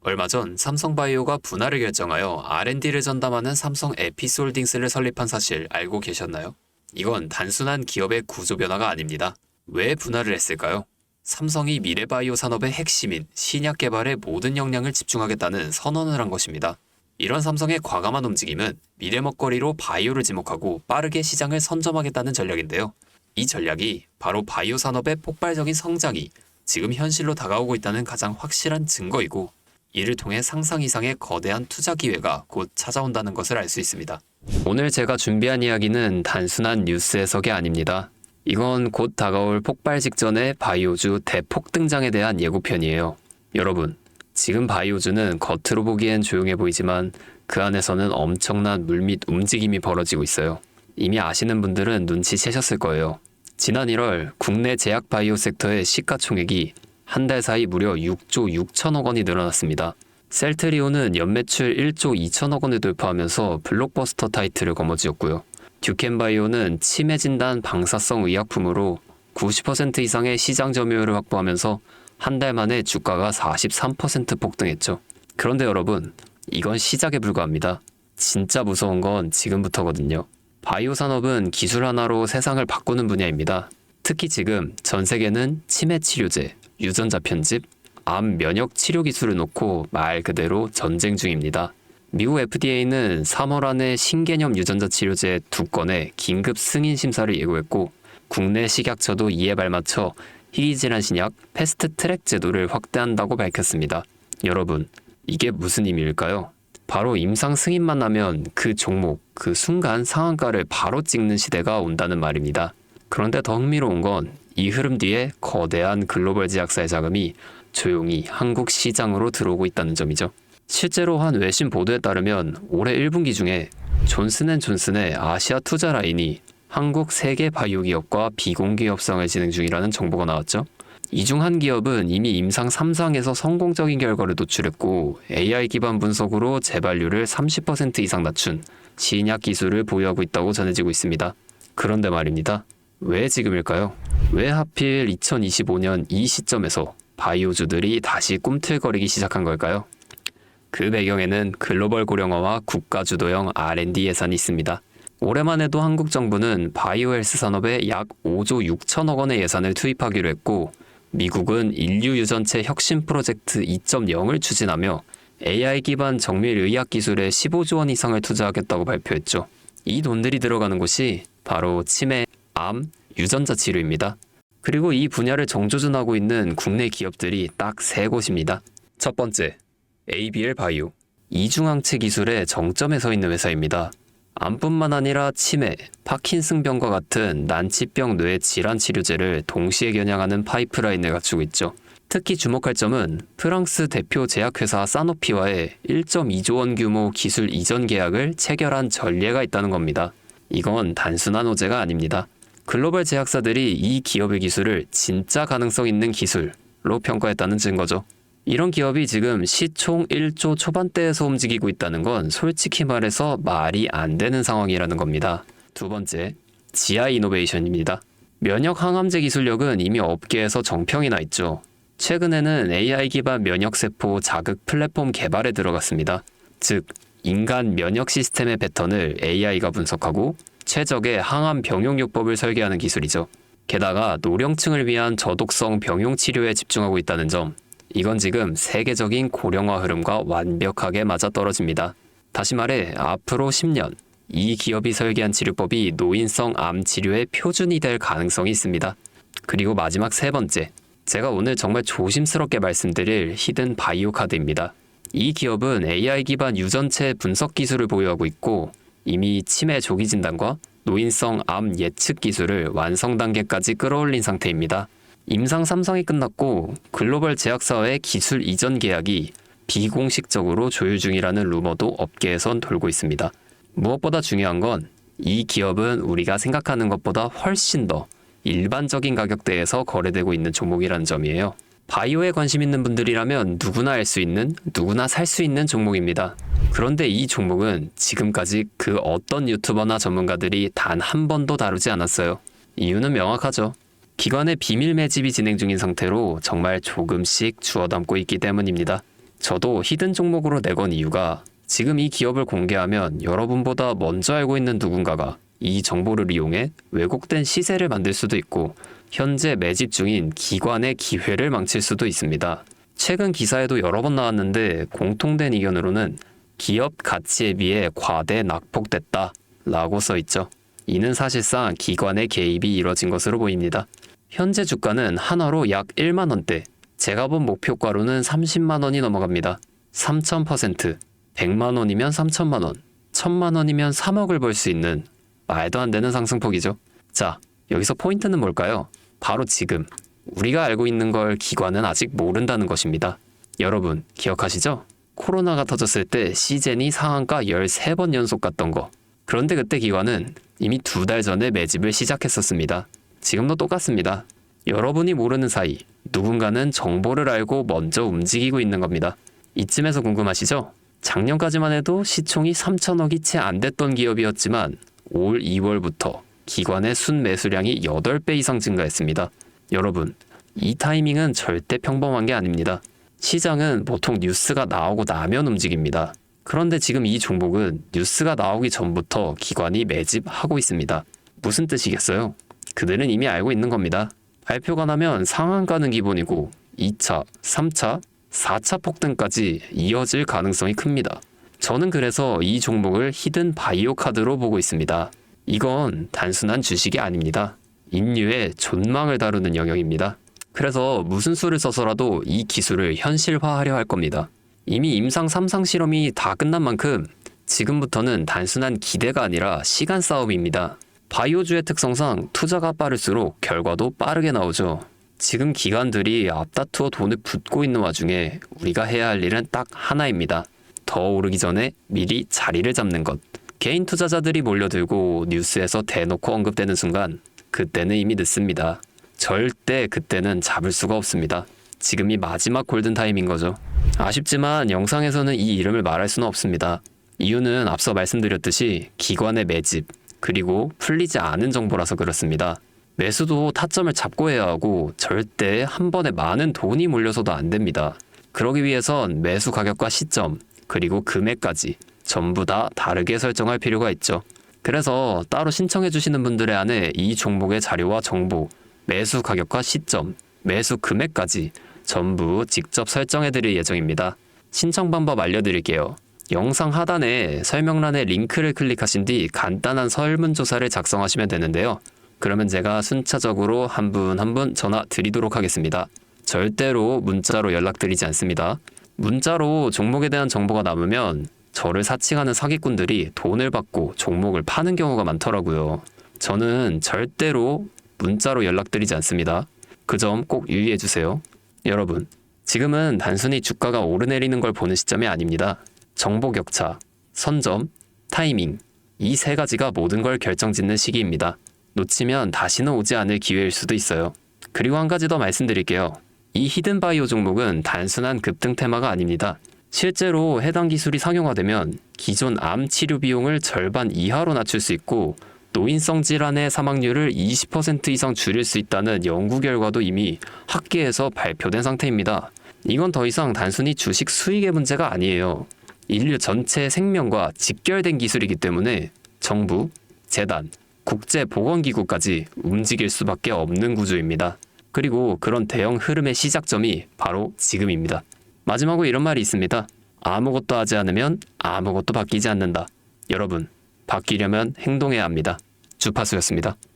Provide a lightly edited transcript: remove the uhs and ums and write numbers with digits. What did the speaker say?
얼마 전 삼성바이오가 분할을 결정하여 R&D를 전담하는 삼성 에피솔딩스를 설립한 사실 알고 계셨나요? 이건 단순한 기업의 구조 변화가 아닙니다. 왜 분할을 했을까요? 삼성이 미래바이오 산업의 핵심인 신약 개발에 모든 역량을 집중하겠다는 선언을 한 것입니다. 이런 삼성의 과감한 움직임은 미래 먹거리로 바이오를 지목하고 빠르게 시장을 선점하겠다는 전략인데요. 이 전략이 바로 바이오 산업의 폭발적인 성장이 지금 현실로 다가오고 있다는 가장 확실한 증거이고, 이를 통해 상상 이상의 거대한 투자 기회가 곧 찾아온다는 것을 알 수 있습니다. 오늘 제가 준비한 이야기는 단순한 뉴스 해석이 아닙니다. 이건 곧 다가올 폭발 직전의 바이오주 대폭 등장에 대한 예고편이에요. 여러분, 지금 바이오주는 겉으로 보기엔 조용해 보이지만 그 안에서는 엄청난 물밑 움직임이 벌어지고 있어요. 이미 아시는 분들은 눈치채셨을 거예요. 지난 1월 국내 제약 바이오 섹터의 시가총액이 한 달 사이 무려 6조 6천억 원이 늘어났습니다. 셀트리온은 연매출 1조 2천억 원을 돌파하면서 블록버스터 타이틀을 거머쥐었고요. 듀켄바이오는 치매 진단 방사성 의약품으로 90% 이상의 시장 점유율을 확보하면서 한 달 만에 주가가 43% 폭등했죠. 그런데 여러분, 이건 시작에 불과합니다. 진짜 무서운 건 지금부터거든요. 바이오 산업은 기술 하나로 세상을 바꾸는 분야입니다. 특히 지금 전 세계는 치매 치료제, 유전자 편집, 암 면역 치료 기술을 놓고 말 그대로 전쟁 중입니다. 미국 FDA는 3월 안에 신개념 유전자 치료제 2건의 긴급 승인 심사를 예고했고, 국내 식약처도 이에 발맞춰 희귀질환 신약 패스트 트랙 제도를 확대한다고 밝혔습니다. 여러분, 이게 무슨 의미일까요? 바로 임상 승인만 나면 그 종목, 그 순간 상한가를 바로 찍는 시대가 온다는 말입니다. 그런데 더 흥미로운 건 이 흐름 뒤에 거대한 글로벌 제약사의 자금이 조용히 한국 시장으로 들어오고 있다는 점이죠. 실제로 한 외신 보도에 따르면 올해 1분기 중에 존슨앤존슨의 아시아 투자 라인이 한국 3개 바이오 기업과 비공개 협상을 진행 중이라는 정보가 나왔죠. 이 중 한 기업은 이미 임상 3상에서 성공적인 결과를 도출했고, AI 기반 분석으로 재발률을 30% 이상 낮춘 신약 기술을 보유하고 있다고 전해지고 있습니다. 그런데 말입니다. 왜 지금일까요? 왜 하필 2025년 이 시점에서 바이오주들이 다시 꿈틀거리기 시작한 걸까요? 그 배경에는 글로벌 고령화와 국가주도형 R&D 예산이 있습니다. 올해만 해도 한국 정부는 바이오 헬스 산업에 약 5조 6천억 원의 예산을 투입하기로 했고, 미국은 인류 유전체 혁신 프로젝트 2.0을 추진하며 AI 기반 정밀 의학 기술에 15조 원 이상을 투자하겠다고 발표했죠. 이 돈들이 들어가는 곳이 바로 치매, 암, 유전자 치료입니다. 그리고 이 분야를 정조준하고 있는 국내 기업들이 딱 3곳입니다. 첫 번째, ABL 바이오. 이중항체 기술의 정점에 서 있는 회사입니다. 암뿐만 아니라 치매, 파킨슨병과 같은 난치병 뇌 질환 치료제를 동시에 겨냥하는 파이프라인을 갖추고 있죠. 특히 주목할 점은 프랑스 대표 제약회사 사노피와의 1.2조 원 규모 기술 이전 계약을 체결한 전례가 있다는 겁니다. 이건 단순한 호재가 아닙니다. 글로벌 제약사들이 이 기업의 기술을 진짜 가능성 있는 기술로 평가했다는 증거죠. 이런 기업이 지금 시총 1조 초반대에서 움직이고 있다는 건 솔직히 말해서 말이 안 되는 상황이라는 겁니다. 두 번째, GI 이노베이션입니다. 면역 항암제 기술력은 이미 업계에서 정평이 나 있죠. 최근에는 AI 기반 면역세포 자극 플랫폼 개발에 들어갔습니다. 즉, 인간 면역 시스템의 패턴을 AI가 분석하고 최적의 항암 병용요법을 설계하는 기술이죠. 게다가 노령층을 위한 저독성 병용 치료에 집중하고 있다는 점, 이건 지금 세계적인 고령화 흐름과 완벽하게 맞아떨어집니다. 다시 말해, 앞으로 10년, 이 기업이 설계한 치료법이 노인성 암 치료의 표준이 될 가능성이 있습니다. 그리고 마지막 3번째, 제가 오늘 정말 조심스럽게 말씀드릴 히든 바이오 카드입니다. 이 기업은 AI 기반 유전체 분석 기술을 보유하고 있고, 이미 치매 조기 진단과 노인성 암 예측 기술을 완성 단계까지 끌어올린 상태입니다. 임상 3상이 끝났고 글로벌 제약사와의 기술 이전 계약이 비공식적으로 조율 중이라는 루머도 업계에선 돌고 있습니다. 무엇보다 중요한 건 이 기업은 우리가 생각하는 것보다 훨씬 더 일반적인 가격대에서 거래되고 있는 종목이라는 점이에요. 바이오에 관심 있는 분들이라면 누구나 알 수 있는, 누구나 살 수 있는 종목입니다. 그런데 이 종목은 지금까지 그 어떤 유튜버나 전문가들이 단 한 번도 다루지 않았어요. 이유는 명확하죠. 기관의 비밀 매집이 진행 중인 상태로 정말 조금씩 주워 담고 있기 때문입니다. 저도 히든 종목으로 내건 이유가 지금 이 기업을 공개하면 여러분보다 먼저 알고 있는 누군가가 이 정보를 이용해 왜곡된 시세를 만들 수도 있고 현재 매집 중인 기관의 기회를 망칠 수도 있습니다. 최근 기사에도 여러 번 나왔는데 공통된 의견으로는 기업 가치에 비해 과대 낙폭됐다 라고 써있죠. 이는 사실상 기관의 개입이 이뤄진 것으로 보입니다. 현재 주가는 한화로 약 1만원대, 제가 본 목표가로는 30만원이 넘어갑니다. 3000%, 100만원이면 3천만원, 1000만원이면 3억을 벌 수 있는 말도 안 되는 상승폭이죠. 자, 여기서 포인트는 뭘까요? 바로 지금 우리가 알고 있는 걸 기관은 아직 모른다는 것입니다. 여러분 기억하시죠? 코로나가 터졌을 때 시젠이 상한가 13번 연속 갔던 거. 그런데 그때 기관은 이미 2달 전에 매집을 시작했었습니다. 지금도 똑같습니다. 여러분이 모르는 사이 누군가는 정보를 알고 먼저 움직이고 있는 겁니다. 이쯤에서 궁금하시죠? 작년까지만 해도 시총이 3천억이 채 안 됐던 기업이었지만 올 2월부터 기관의 순매수량이 8배 이상 증가했습니다. 여러분, 이 타이밍은 절대 평범한 게 아닙니다. 시장은 보통 뉴스가 나오고 나면 움직입니다. 그런데 지금 이 종목은 뉴스가 나오기 전부터 기관이 매집하고 있습니다. 무슨 뜻이겠어요? 그들은 이미 알고 있는 겁니다. 발표가 나면 상한가는 기본이고 2차, 3차, 4차 폭등까지 이어질 가능성이 큽니다. 저는 그래서 이 종목을 히든 바이오 카드로 보고 있습니다. 이건 단순한 주식이 아닙니다. 인류의 존망을 다루는 영역입니다. 그래서 무슨 수를 써서라도 이 기술을 현실화하려 할 겁니다. 이미 임상 3상 실험이 다 끝난 만큼 지금부터는 단순한 기대가 아니라 시간 싸움입니다. 바이오주의 특성상 투자가 빠를수록 결과도 빠르게 나오죠. 지금 기관들이 앞다투어 돈을 붓고 있는 와중에 우리가 해야 할 일은 딱 하나입니다. 더 오르기 전에 미리 자리를 잡는 것. 개인 투자자들이 몰려들고 뉴스에서 대놓고 언급되는 순간 그때는 이미 늦습니다. 절대 그때는 잡을 수가 없습니다. 지금이 마지막 골든타임인 거죠. 아쉽지만 영상에서는 이 이름을 말할 수는 없습니다. 이유는 앞서 말씀드렸듯이 기관의 매집, 그리고 풀리지 않은 정보라서 그렇습니다. 매수도 타점을 잡고 해야 하고 절대 한 번에 많은 돈이 몰려서도 안 됩니다. 그러기 위해선 매수 가격과 시점, 그리고 금액까지 전부 다 다르게 설정할 필요가 있죠. 그래서 따로 신청해 주시는 분들의 안에 이 종목의 자료와 정보, 매수 가격과 시점, 매수 금액까지 전부 직접 설정해 드릴 예정입니다. 신청 방법 알려드릴게요. 영상 하단에 설명란에 링크를 클릭하신 뒤 간단한 설문조사를 작성하시면 되는데요. 그러면 제가 순차적으로 한 분 한 분 전화 드리도록 하겠습니다. 절대로 문자로 연락드리지 않습니다. 문자로 종목에 대한 정보가 남으면 저를 사칭하는 사기꾼들이 돈을 받고 종목을 파는 경우가 많더라고요. 저는 절대로 문자로 연락드리지 않습니다. 그 점 꼭 유의해 주세요. 여러분, 지금은 단순히 주가가 오르내리는 걸 보는 시점이 아닙니다. 정보 격차, 선점, 타이밍, 이 세 가지가 모든 걸 결정짓는 시기입니다. 놓치면 다시는 오지 않을 기회일 수도 있어요. 그리고 한 가지 더 말씀드릴게요. 이 히든 바이오 종목은 단순한 급등 테마가 아닙니다. 실제로 해당 기술이 상용화되면 기존 암 치료 비용을 절반 이하로 낮출 수 있고 노인성 질환의 사망률을 20% 이상 줄일 수 있다는 연구 결과도 이미 학계에서 발표된 상태입니다. 이건 더 이상 단순히 주식 수익의 문제가 아니에요. 인류 전체 생명과 직결된 기술이기 때문에 정부, 재단, 국제보건기구까지 움직일 수밖에 없는 구조입니다. 그리고 그런 대형 흐름의 시작점이 바로 지금입니다. 마지막으로 이런 말이 있습니다. 아무것도 하지 않으면 아무것도 바뀌지 않는다. 여러분, 바뀌려면 행동해야 합니다. 주파수였습니다.